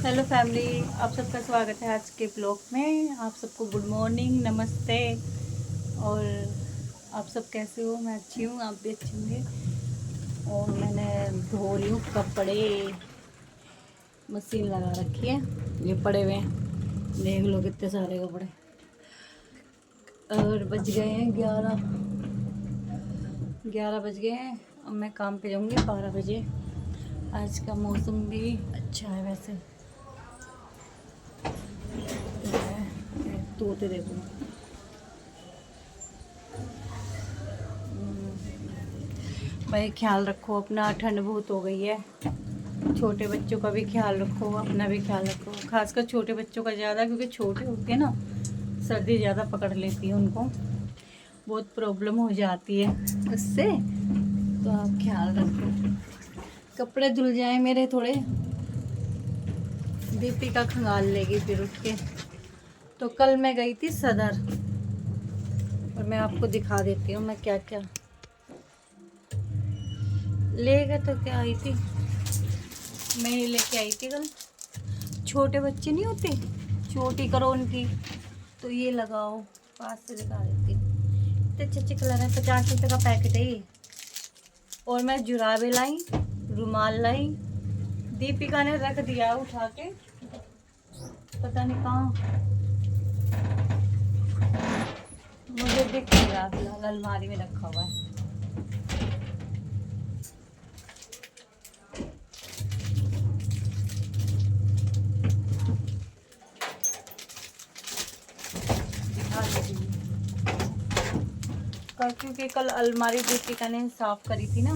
Hello family, आप सबका स्वागत है आज के ब्लॉग में। आप सबको गुड मॉर्निंग, नमस्ते। और आप सब कैसे हो? मैं अच्छी हूँ, आप भी अच्छे होंगे। और मैंने धो रही हूँ कपड़े, मशीन लगा रखी है। ये पड़े हुए हैं, देख लो कितने सारे कपड़े। और बज गए हैं 11 बज गए हैं। अब मैं काम पे जाऊँगी 12 बजे। आज का मौसम भी अच्छा है वैसे। तोते देखो, भाई ख्याल रखो अपना, ठंड बहुत हो गई है। छोटे बच्चों का भी ख्याल रखो, अपना भी ख्याल रखो। खासकर छोटे बच्चों का ज़्यादा, क्योंकि छोटे होते हैं ना, सर्दी ज़्यादा पकड़ लेती है उनको, बहुत प्रॉब्लम हो जाती है उससे। तो आप ख्याल रखो। कपड़े धुल जाए मेरे थोड़े, दीपिका खंगाल लेगी फिर उठ के। तो कल मैं गई थी सदर, और मैं आपको दिखा देती हूँ मैं क्या क्या ले गए। तो क्या आई थी, मैं ये लेके आई थी कल। छोटे बच्चे नहीं होते, छोटी करो उनकी, तो ये लगाओ। पास से दिखा देती हूँ, इतने अच्छे अच्छे कलर है। 50 रुपये का पैकेट है ये। और मैं जुराबे लाई, रुमाल लाई। दीपिका ने रख दिया उठा के, पता नहीं कहाँ, मुझे दिख नहीं रहा। फिलहाल अलमारी में रखा हुआ है। दिखा देती हूँ। क्योंकि कल अलमारी दीपिका ने साफ करी थी ना,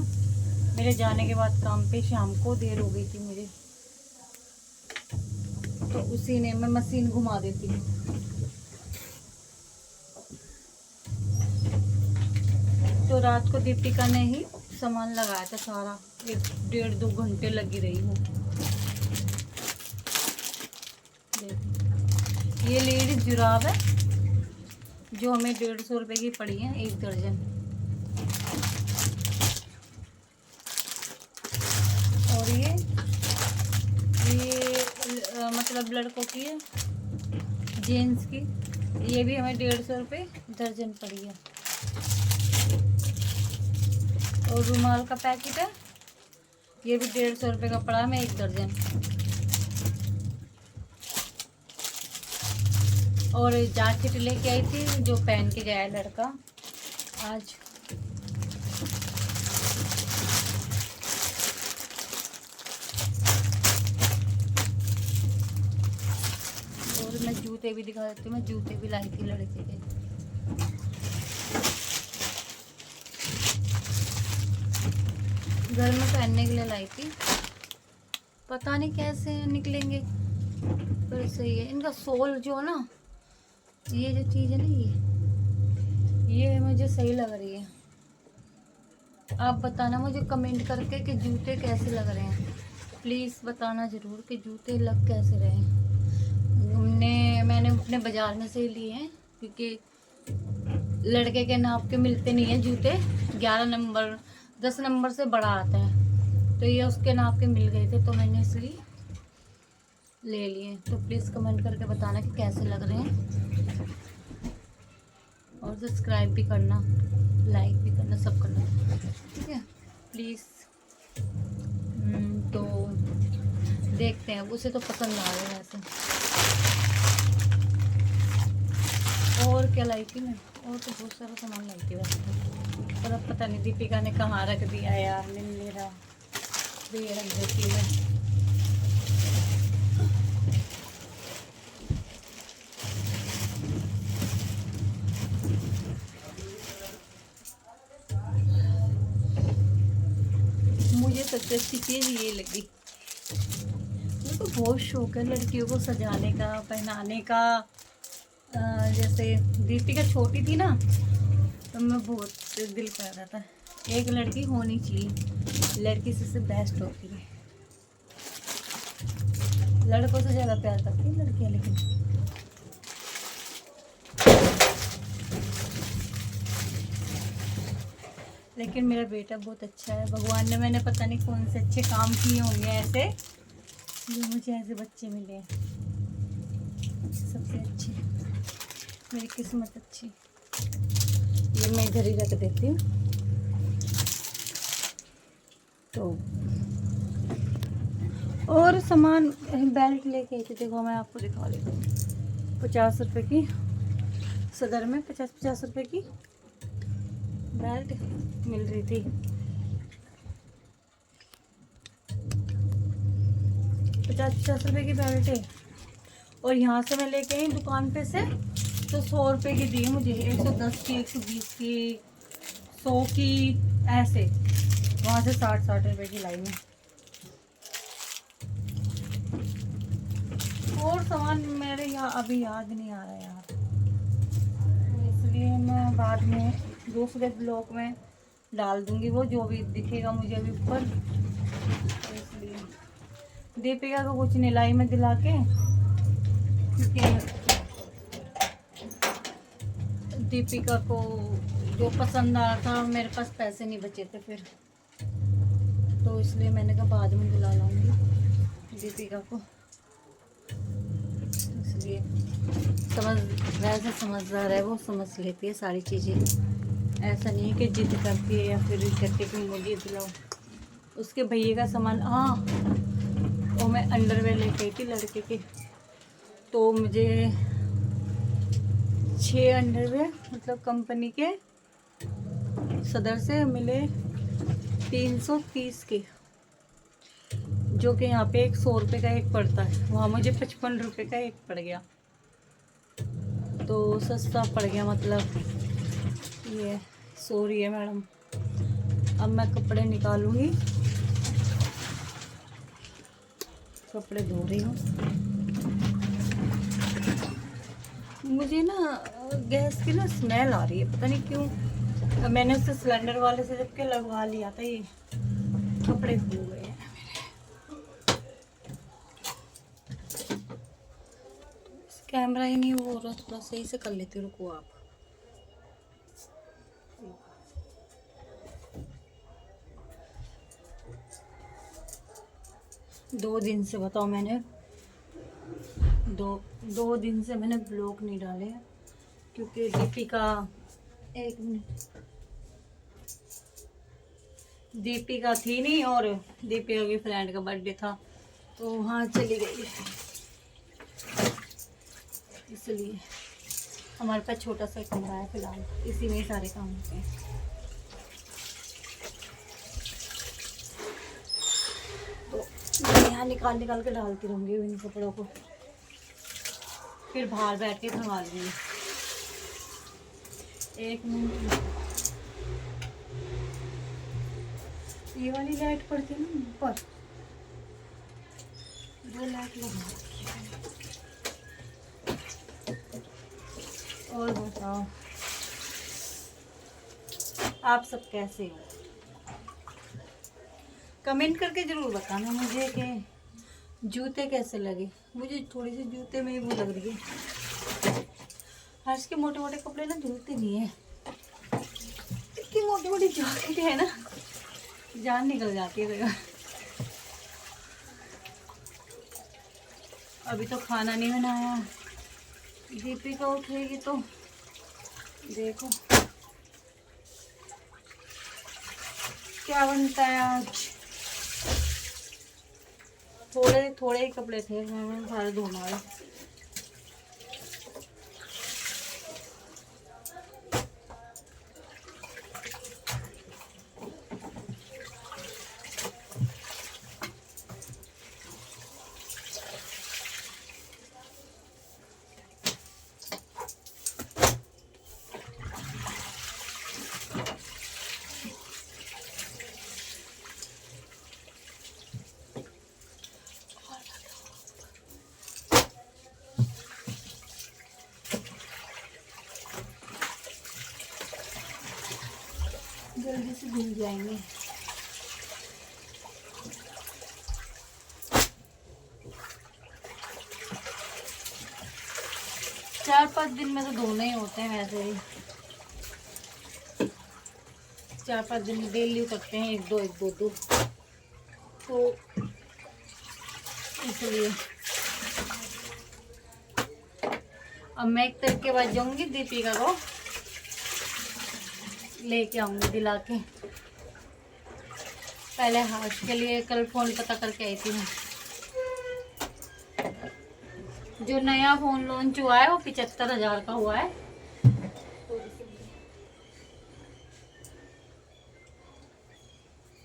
मेरे जाने के बाद काम पे। शाम को देर हो गई थी मुझे, तो उसी ने, मैं मशीन घुमा देती हूँ। तो रात को दीपिका ने ही सामान लगाया था सारा, 1-1.5-2 घंटे लगी रही हूँ। ये लेडीज जुराब है, जो हमें 150 रुपये की पड़ी है, 1 दर्जन। और ये मतलब लड़कों की है, जेंट्स की। ये भी हमें 150 रुपये दर्जन पड़ी है। और रुमाल का पैकेट है, ये भी 150 रुपये का पड़ा है, मैं 1 दर्जन। और जैकेट लेके आई थी, जो पहन के गया है लड़का आज। और मैं जूते भी दिखा देती हूँ, मैं जूते भी लाई थी लड़के के। घर में पहनने के लिए लाई थी, पता नहीं कैसे निकलेंगे, पर सही है। इनका सोल जो ना, ये जो चीज़ है ना, ये मुझे सही लग रही है। आप बताना मुझे कमेंट करके कि जूते कैसे लग रहे हैं। प्लीज़ बताना ज़रूर कि जूते लग कैसे रहे हैं। मैंने अपने बाज़ार में से लिए हैं, क्योंकि लड़के के नाप के मिलते नहीं हैं जूते। 11 नंबर 10 नंबर से बड़ा आता है, तो ये उसके नाप के मिल गए थे, तो मैंने इसलिए ले लिए। तो प्लीज़ कमेंट करके बताना कि कैसे लग रहे हैं। और सब्सक्राइब भी करना, लाइक भी करना, सब करना, ठीक है प्लीज़। तो देखते हैं, उसे तो पसंद आ गया वैसे। और क्या लाई थी मैं, और तो बहुत सारा सामान लाई थी वैसे तो। पर अब पता नहीं दीपिका ने कहाँ रख दिया यार, मिल नहीं रहा। तो ये रख देती मैं। मुझे सबसे अच्छी चीज़ ये लगी। मेरे को बहुत शौक है लड़कियों को सजाने का, पहनाने का। जैसे दीपिका छोटी थी ना, तो मैं बहुत दिल कर रहा था, एक लड़की होनी चाहिए। लड़की सबसे बेस्ट होती है, लड़कों से ज़्यादा प्यार करती है लड़कियाँ। लेकिन मेरा बेटा बहुत अच्छा है। भगवान ने, मैंने पता नहीं कौन से अच्छे काम किए होंगे ऐसे, जो मुझे ऐसे बच्चे मिले हैं सबसे अच्छे, मेरी किस्मत अच्छी। ये मैं इधर ही रख देती हूँ। तो और सामान बेल्ट लेके आई थी, देखो मैं आपको दिखा देती हूँ। 50 रुपये की सदर में 50 रुपये की बेल्ट मिल रही थी। 50 रुपये की बेल्ट है। और यहाँ से मैं लेके आई दुकान पे से तो 100 रुपये की दी मुझे, 110 की, 120 की, 100 की, ऐसे। वहाँ से 60 रुपये की लाई मैं। और सामान मेरे यहाँ अभी याद नहीं आ रहा यार, तो इसलिए मैं बाद में दूसरे ब्लॉग में डाल दूंगी वो जो भी दिखेगा मुझे अभी ऊपर। तो इसलिए दीपिका को कुछ नहीं लाई मैं दिला के, क्योंकि दीपिका को जो पसंद आ रहा था, मेरे पास पैसे नहीं बचे थे फिर, तो इसलिए मैंने कहा बाद में दिला लाऊंगी दीपिका को। इसलिए वैसे समझदार है वो, समझ लेती है सारी चीज़ें। ऐसा नहीं है कि जिद करती है या फिर करके कि मुझे दिलाओ। उसके भैया का सामान, हाँ वो मैं अंडरवेयर लेके आई थी लड़के के, तो मुझे 6 अंडरवेयर मतलब कंपनी के सदर से मिले 330 के, जो कि यहाँ पे 100 रुपये का एक पड़ता है, वहाँ मुझे 55 रुपये का एक पड़ गया, तो सस्ता पड़ गया। मतलब ये सॉरी है मैडम। अब मैं कपड़े निकालूंगी, कपड़े धो रही हूँ। मुझे ना गैस की ना स्मेल आ रही है, पता नहीं क्यों। मैंने उससे सिलेंडर वाले से जब के लगवा लिया था, ये कपड़े धो गए हैं मेरे। कैमरा ही नहीं हो रहा, थोड़ा सही से कर लेती, रुको आप। दो दिन से बताओ मैंने दो दिन से मैंने ब्लॉग नहीं डाले हैं, क्योंकि दीपिका, एक मिनट, दीपिका थी नहीं और दीपिका की फ्रेंड का बर्थडे था, तो वहाँ चली गई, इसलिए हमारे पास छोटा सा कमरा है फिलहाल, इसी में सारे काम होते हैं। तो मैं यहाँ निकाल के डालती रहूँगी इन कपड़ों को, फिर बाहर बैठ के खंगाल दूँगी। एक मिनट, ये वाली लाइट पड़ती है ना ऊपर, 2 लाइट लगा रखी है। और बताओ आप सब कैसे हो, कमेंट करके ज़रूर बताना मुझे कि जूते कैसे लगे। मुझे थोड़ी सी जूते में वो लग रही है, आज के मोटे मोटे कपड़े ना धुलते नहीं है, इतनी मोटी मोटी जैकेट है ना, जान निकल जाती है मेरा। अभी तो खाना नहीं बनाया, दीपिका उठेगी तो देखो क्या बनता है आज। थोड़े थोड़े ही कपड़े थे, मैंने सारे धो मारे। जल्दी से धुल जाएंगे। चार 5 दिन में तो धोने ही होते हैं, वैसे ही 4-5 दिन डेली उतरते हैं, 1-2 तो इसलिए अब मैं 1 तरीके के बाद जाऊंगी दीपिका को लेके आऊंगी दिला के। पहले हाथ के लिए कल फ़ोन पता करके आई थी मैं। जो नया फ़ोन लॉन्च हुआ है वो 75,000 का हुआ है।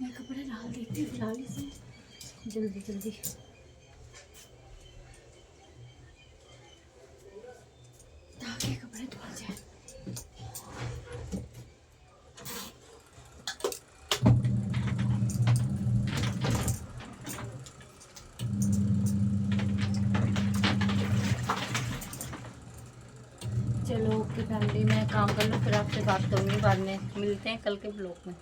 मैं कपड़े डाल देती हूँ फिलहाल इसमें, जल्दी जल्दी। ताकि कपड़े धुल जाए। चलो ओके फैमिली, मैं काम कर लूँ फिर आपसे बात करूँगी बाद में। मिलते हैं कल के ब्लॉग में।